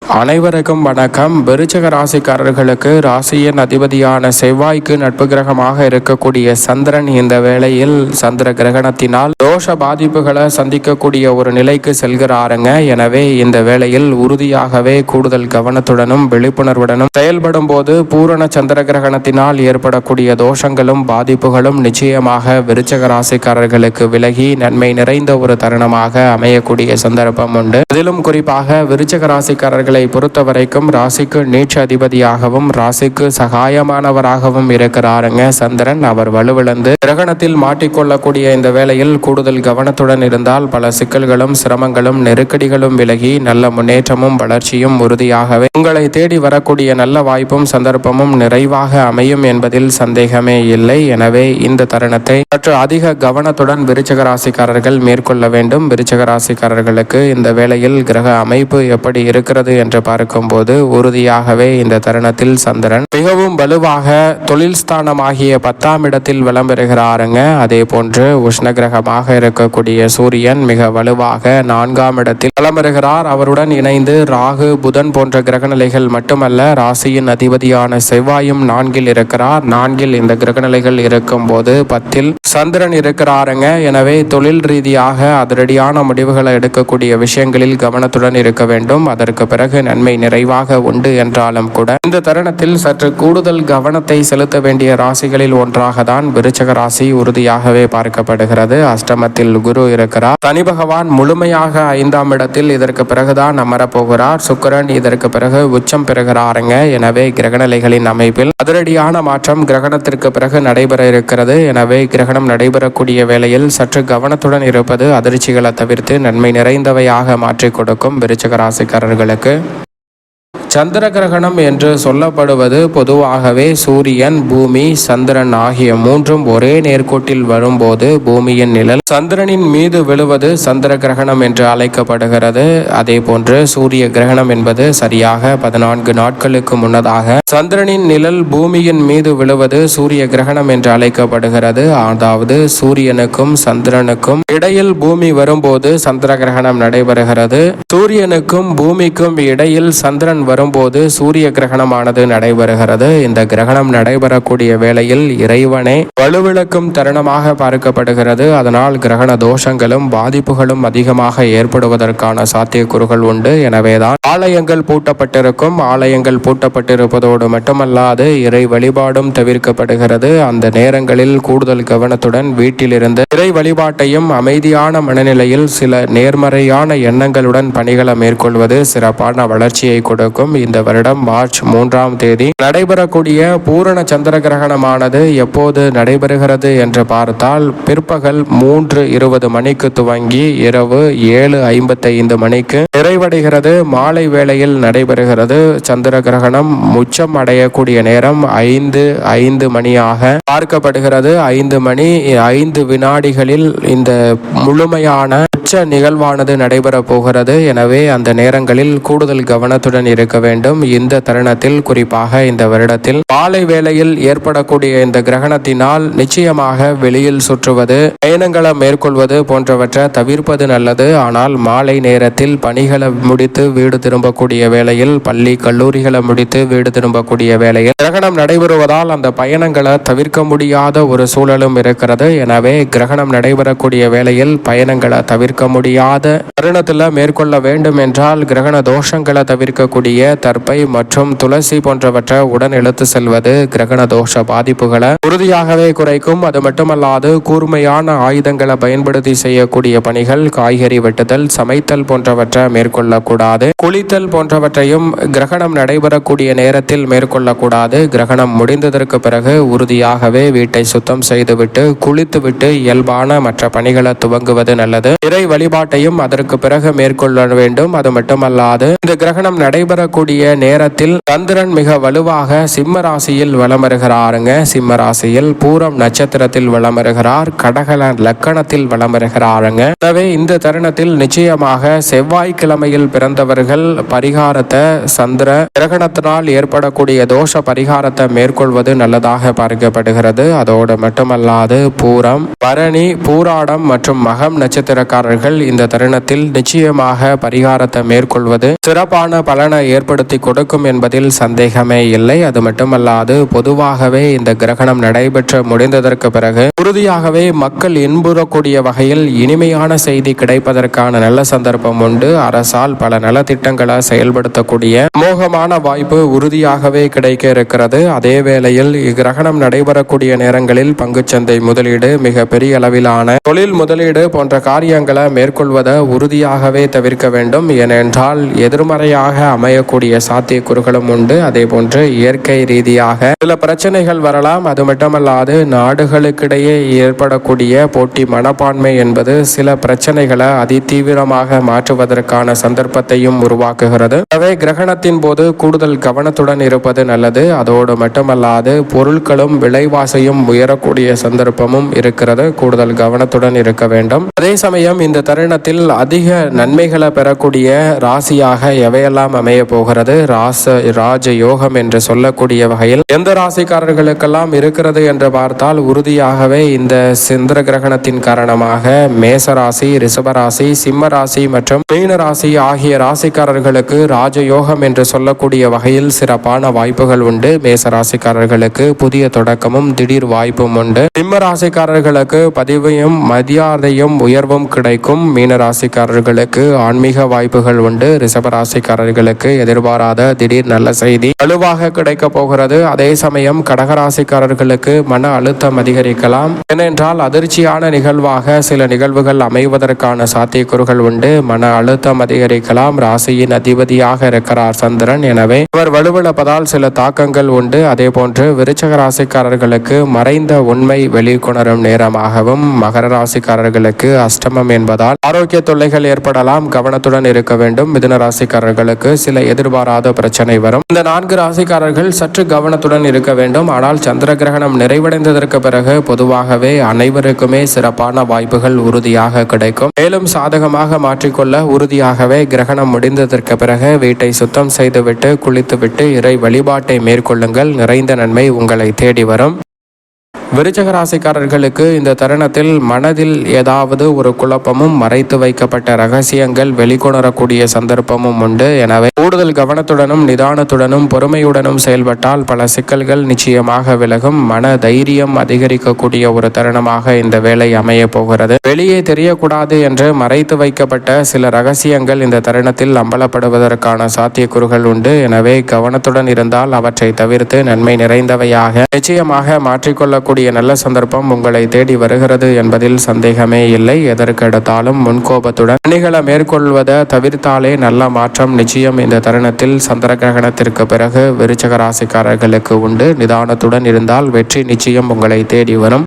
அனைவருக்கும் வணக்கம். விருச்சிக ராசிக்காரர்களுக்கு ராசியின் அதிபதியான செவ்வாய்க்கு நட்பு கிரகமாக இருக்கக்கூடிய சந்திரன் இந்த வேளையில் சந்திர கிரகணத்தினால் தோஷ பாதிப்புகளை சந்திக்கக்கூடிய ஒரு நிலைக்கு செல்கிறாருங்க. எனவே இந்த வேளையில் உறுதியாகவே கூடுதல் கவனத்துடனும் விழிப்புணர்வுடனும் செயல்படும் போது பூரண சந்திர கிரகணத்தினால் ஏற்படக்கூடிய தோஷங்களும் பாதிப்புகளும் நிச்சயமாக விருச்சிக ராசிக்காரர்களுக்கு விலகி நன்மை நிறைந்த ஒரு தருணமாக அமையக்கூடிய சந்தர்ப்பம் உண்டு. அதிலும் குறிப்பாக விருச்சிக ராசிக்காரர்கள் பொறுத்தவரைக்கும் ராசிக்கு நீட்ச அதிபதியாகவும் ராசிக்கு சகாயமானவராகவும் இருக்கிறாருங்க சந்திரன். அவர் வலுவிழந்து கிரகணத்தில் மாட்டிக்கொள்ளக்கூடிய இந்த வேளையில் கூடுதல் கவனத்துடன் இருந்தால் பல சிக்கல்களும் சிரமங்களும் நெருக்கடிகளும் விலகி நல்ல முன்னேற்றமும் வளர்ச்சியும் உறுதியாகவே உங்களை தேடி வரக்கூடிய நல்ல வாய்ப்பும் சந்தர்ப்பமும் நிறைவாக அமையும் என்பதில் சந்தேகமே இல்லை. எனவே இந்த தருணத்தை சற்று அதிக கவனத்துடன் விருச்சிக ராசிக்காரர்கள் மேற்கொள்ள வேண்டும். விருச்சிக ராசிக்காரர்களுக்கு இந்த வேளையில் கிரக அமைப்பு எப்படி இருக்கிறது என்று பார்க்கும்போது உறுதியாகவே இந்த தருணத்தில் சந்திரன் மிகவும் வலுவாக தொழில் ஸ்தானமாகிய 10ஆம் இடத்தில் விளம்பெறுகிறாருங்க. அதே போன்று உஷ்ண கிரகமாக இருக்கக்கூடிய சூரியன் மிக வலுவாக 4ஆம் இடத்தில் விளம்பெறுகிறார். அவருடன் இணைந்து ராகு புதன் போன்ற கிரகநிலைகள் மட்டுமல்ல, ராசியின் அதிபதியான செவ்வாயும் 4இல் இருக்கிறார். 4இல் இந்த கிரகநிலைகள் இருக்கும் போது 10இல் சந்திரன் இருக்கிறாருங்க. எனவே தொழில் ரீதியாக அதிரடியான முடிவுகளை எடுக்கக்கூடிய விஷயங்களில் கவனத்துடன் இருக்க வேண்டும். அதற்கு பிறகு நன்மை நிறைவாக உண்டு என்றாலும் கூட இந்த தருணத்தில் சற்று கூடுதல் கவனத்தை செலுத்த வேண்டிய ராசிகளில் ஒன்றாக தான் விருச்சிக ராசி உறுதியாகவே பார்க்கப்படுகிறது. அஷ்டமத்தில் குரு இருக்கிறார். சனி பகவான் முழுமையாக 5ஆம் இடத்தில் இதற்கு பிறகுதான் அமரப்போகிறார். சுக்கிரன் இதற்கு பிறகு உச்சம் பெறுகிறாருங்க. எனவே கிரகநிலைகளின் அமைப்பில் அதிரடியான மாற்றம் கிரகணத்திற்கு பிறகு நடைபெற இருக்கிறது. எனவே கிரகணம் நடைபெறக்கூடிய வேளையில் சற்று கவனத்துடன் இருப்பது அதிர்ச்சிகளை தவிர்த்து நன்மை நிறைந்தவையாக மாற்றிக் கொடுக்கும். விருச்சிக ராசிக்காரர்களுக்கு சந்திர கிரகணம் என்று சொல்லப்படுவது பொதுவாகவே சூரியன் பூமி சந்திரன் ஆகிய மூன்றும் ஒரே நேர்கோட்டில் வரும்போது பூமியின் நிழல் சந்திரனின் மீது விழுவது சந்திர கிரகணம் என்று அழைக்கப்படுகிறது. அதே போன்று சூரிய கிரகணம் என்பது சரியாக 14 நாட்களுக்கு முன்னதாக சந்திரனின் நிழல் பூமியின் மீது விழுவது சூரிய கிரகணம் என்று அழைக்கப்படுகிறது. அதாவது சூரியனுக்கும் சந்திரனுக்கும் இடையில் பூமி வரும்போது சந்திர கிரகணம் நடைபெறுகிறது. சூரியனுக்கும் பூமிக்கும் இடையில் சந்திரன் வரும்போது சூரிய கிரகணமானது நடைபெறுகிறது. இந்த கிரகணம் நடைபெறக்கூடிய வேளையில் இறைவனை வலுவிழக்கும் தருணமாக பார்க்கப்படுகிறது. அதனால் கிரகண தோஷங்களும் பாதிப்புகளும் அதிகமாக ஏற்படுவதற்கான சாத்தியக்கூறுகள் உண்டு. எனவேதான் ஆலயங்கள் பூட்டப்பட்டிருக்கும். ஆலயங்கள் பூட்டப்பட்டிருப்பதோடு மட்டுமல்லாது இறை வழிபாடும் தவிர்க்கப்படுகிறது. அந்த நேரங்களில் கூடுதல் கவனத்துடன் வீட்டிலிருந்து இறை வழிபாட்டையும் அமைதியான மனநிலையில் சில நேர்மறையான எண்ணங்களுடன் பணிகளை மேற்கொள்வது சிறப்பான வளர்ச்சியை கொடுக்கும். இந்த வருடம் மார்ச் 3ஆம் தேதி நடைபெறக்கூடிய பூரண சந்திர கிரகணமானது எப்போது நடைபெறுகிறது என்று பார்த்தால் பிற்பகல் 3:20 மணிக்கு துவங்கி இரவு 7:55 மணிக்கு நிறைவடைகிறது. மாலை வேளையில் நடைபெறுகிறது. சந்திர கிரகணம் உச்சம் அடையக்கூடிய நேரம் 5:05 மணியாக பார்க்கப்படுகிறது. 5 மணி 5 வினாடிகளில் இந்த முழுமையான உச்ச நிகழ்வானது நடைபெற போகிறது. எனவே அந்த நேரங்களில் கூடுதல் கவனத்துடன் இருக்க வேண்டும். இந்த தருணத்தில் குறிப்பாக இந்த வருடத்தில் மாலை வேளையில் ஏற்படக்கூடிய இந்த கிரகணத்தினால் நிச்சயமாக வெளியில் சுற்றுவது பயணங்களை மேற்கொள்வது போன்றவற்றை தவிர்ப்பது நல்லது. ஆனால் மாலை நேரத்தில் பணிகளை முடித்து வீடு திரும்பக்கூடிய வேளையில் பள்ளி கல்லூரிகளை முடித்து வீடு திரும்பக்கூடிய வேளையில் கிரகணம் நடைபெறுவதால் அந்த பயணங்களை தவிர்க்க முடியாத ஒரு சூழலும் இருக்கிறது. எனவே கிரகணம் நடைபெறக்கூடிய வேளையில் பயணங்களை தவிர்க்க முடியாத தருணத்தில் மேற்கொள்ள வேண்டும் என்றால் கிரகண தோஷங்களை தவிர்க்கக்கூடிய தர்பை மற்றும் துளசி போன்றவற்றை உடன் இழுத்து செல்வது கிரகண தோஷ பாதிப்புகளை உறுதியாகவே குறைக்கும். அது மட்டுமல்லாது கூர்மையான ஆயுதங்களை பயன்படுத்தி செய்யக்கூடிய பணிகள், காய்கறி வெட்டுதல், சமைத்தல் போன்றவற்றை மேற்கொள்ளக்கூடாது. குளித்தல் போன்றவற்றையும் கிரகணம் நடைபெறக்கூடிய நேரத்தில் மேற்கொள்ளக்கூடாது. கிரகணம் முடிந்ததற்கு பிறகு உறுதியாகவே வீட்டை சுத்தம் செய்துவிட்டு குளித்துவிட்டு இயல்பான மற்ற பணிகளை துவங்குவது நல்லது. இறை வழிபாட்டையும் அதற்கு பிறகு மேற்கொள்ள வேண்டும். அது மட்டுமல்லாது இந்த கிரகணம் நடைபெறக்கூடிய நேரத்தில் சந்திரன் மிக வலுவாக சிம்ம ராசியில் வலம் வருகிறாருங்க. சிம்ம ராசியில் பூரம் நட்சத்திரத்தில் வலம் வருகிறார். கடக லக்கணத்தில் வலம் வருகிறாருங்க. எனவே இந்த தருணத்தில் நிச்சயமாக செவ்வாய்க்கிழமையில் பிறந்தவர்கள் பரிகாரத்தை சந்திர கிரகணத்தினால் ஏற்படக்கூடிய தோஷ பரிகாரத்தை மேற்கொள்வது நல்லதாக பார்க்கப்படுகிறது. அதோடு மட்டுமல்லாது பூரம், பரணி, பூராடம் மற்றும் மகம் நட்சத்திரக்காரர்கள் ராசிக்காரர்கள் இந்த தருணத்தில் நிச்சயமாக பரிகாரத்தை மேற்கொள்வது சிறப்பான பலனை ஏற்படுத்தி கொடுக்கும் என்பதில் சந்தேகமே இல்லை. அது மட்டுமல்லாது பொதுவாகவே இந்த கிரகணம் நடைபெற்று முடிந்ததற்கு பிறகு உறுதியாகவே மக்கள் இன்புறக்கூடிய வகையில் இனிமையான செய்தி கிடைப்பதற்கான நல்ல சந்தர்ப்பம் உண்டு. அரசால் பல நலத்திட்டங்களை செயல்படுத்தக்கூடிய மோகமான வாய்ப்பு உறுதியாகவே கிடைக்க இருக்கிறது. அதே வேளையில் இக்கிரகணம் நடைபெறக்கூடிய நேரங்களில் பங்குச்சந்தை முதலீடு, மிக பெரிய அளவிலான தொழில் முதலீடு போன்ற காரியங்களை மேற்கொள்வதை உறுதியாகவே தவிர்க்க வேண்டும். ஏனென்றால் எதிர்மறையாக அமையக்கூடிய சாத்தியக்கூறுகளும் உண்டு. அதே போன்று இயற்கை ரீதியாக சில பிரச்சனைகள் வரலாம். அது மட்டுமல்லாது நாடுகளுக்கிடையே ஏற்படக்கூடிய போட்டி மனப்பான்மை என்பது சில பிரச்சனைகளை அதிதீவிரமாக மாற்றுவதற்கான சந்தர்ப்பத்தையும் உருவாக்குகிறது. எனவே கிரகணத்தின் போது கூடுதல் கவனத்துடன் இருப்பது நல்லது. அதோடு மட்டுமல்லாது பொருட்களும் விலைவாசியும் உயரக்கூடிய சந்தர்ப்பமும் இருக்கிறது. கூடுதல் கவனத்துடன் இருக்க வேண்டும். அதே சமயம் இந்த தருணத்தில் அதிக நன்மைகளை பெறக்கூடிய ராசியாக எவையெல்லாம் அமைய போகிறது, ராஜ யோகம் என்று சொல்லக்கூடிய வகையில் எந்த ராசிக்காரர்களுக்கெல்லாம் இருக்கிறது என்று பார்த்தால் உறுதியாகவே இந்த சந்திர கிரகணத்தின் காரணமாக மேசராசி, ரிஷபராசி, சிம்ம ராசி மற்றும் மீன ராசி ஆகிய ராசிக்காரர்களுக்கு ராஜயோகம் என்று சொல்லக்கூடிய வகையில் சிறப்பான வாய்ப்புகள் உண்டு. மேச ராசிக்காரர்களுக்கு புதிய தொடக்கமும் திடீர் வாய்ப்பும் உண்டு. சிம்ம ராசிக்காரர்களுக்கு பதிவையும் மரியாதையும் உயர்வும் கிடைக்கும். மீன ராசிக்காரர்களுக்கு ஆன்மீக வாய்ப்புகள் உண்டு. ரிஷபராசிக்காரர்களுக்கு எதிர்பாராத திடீர் நல்ல செய்தி வலுவாக கிடைக்க போகிறது. அதே சமயம் கடகராசிக்காரர்களுக்கு மன அழுத்தம் அதிகரிக்கலாம். ஏனென்றால் அதிர்ச்சியான நிகழ்வாக சில நிகழ்வுகள் அமைவதற்கான சாத்தியக்கூறுகள் உண்டு. மன அழுத்தம் அதிகரிக்கலாம். ராசியின் அதிபதியாக இருக்கிறார் சந்திரன். எனவே அவர் வலுவிழப்பதால் சில தாக்கங்கள் உண்டு. அதே போன்று விருச்சக ராசிக்காரர்களுக்கு மறைந்த உண்மை வெளிக்கொணரும் நேரமாகவும், மகர ராசிக்காரர்களுக்கு அஷ்டமம் என்பதால் ஆரோக்கிய தொல்லைகள் ஏற்படலாம். கவனத்துடன் இருக்க வேண்டும். மிதுன ராசிக்காரர்களுக்கு சில எதிர்பாராத பிரச்சனை வரும். இந்த 4 ராசிக்காரர்கள் சற்று கவனத்துடன் இருக்க வேண்டும். ஆனால் சந்திர கிரகணம் நிறைவடைந்ததற்கு பிறகு பொதுவாகவே அனைவருக்குமே சிறப்பான வாய்ப்புகள் உறுதியாக கிடைக்கும். மேலும் சாதகமாக மாற்றிக்கொள்ள உறுதியாகவே கிரகணம் முடிந்ததற்கு பிறகு வீட்டை சுத்தம் செய்துவிட்டு குளித்துவிட்டு இறை வழிபாட்டை மேற்கொள்ளுங்கள். நிறைந்த நன்மை உங்களை தேடி வரும். விருச்சக ராசிக்காரர்களுக்கு இந்த தருணத்தில் மனதில் ஏதாவது ஒரு குழப்பமும், மறைத்து வைக்கப்பட்ட ரகசியங்கள் வெளிக்கொணரக்கூடிய சந்தர்ப்பமும் உண்டு. எனவே கூடுதல் கவனத்துடனும் நிதானத்துடனும் பொறுமையுடனும் செயல்பட்டால் பல சிக்கல்கள் நிச்சயமாக விலகும். மன தைரியம் அதிகரிக்கக்கூடிய ஒரு தருணமாக இந்த வேலை அமைய போகிறது. வெளியே தெரியக்கூடாது என்று மறைத்து வைக்கப்பட்ட சில ரகசியங்கள் இந்த தருணத்தில் அம்பலப்படுவதற்கான சாத்தியக்கூறுகள் உண்டு. எனவே கவனத்துடன் இருந்தால் அவற்றை தவிர்த்து நன்மை நிறைந்தவையாக நிச்சயமாக மாற்றிக்கொள்ளக்கூடிய நல்ல சந்தர்ப்பம் உங்களை தேடி வருகிறது என்பதில் சந்தேகமே இல்லை. எதற்கெடுத்தாலும் முன்கோபத்துடன் பணிகளை மேற்கொள்வதை தவிர்த்தாலே நல்ல மாற்றம் நிச்சயம் இந்த தருணத்தில் சந்திர கிரகணத்திற்கு பிறகு விருச்சக ராசிக்காரர்களுக்கு உண்டு. நிதானத்துடன் இருந்தால் வெற்றி நிச்சயம் உங்களை தேடி வரும்.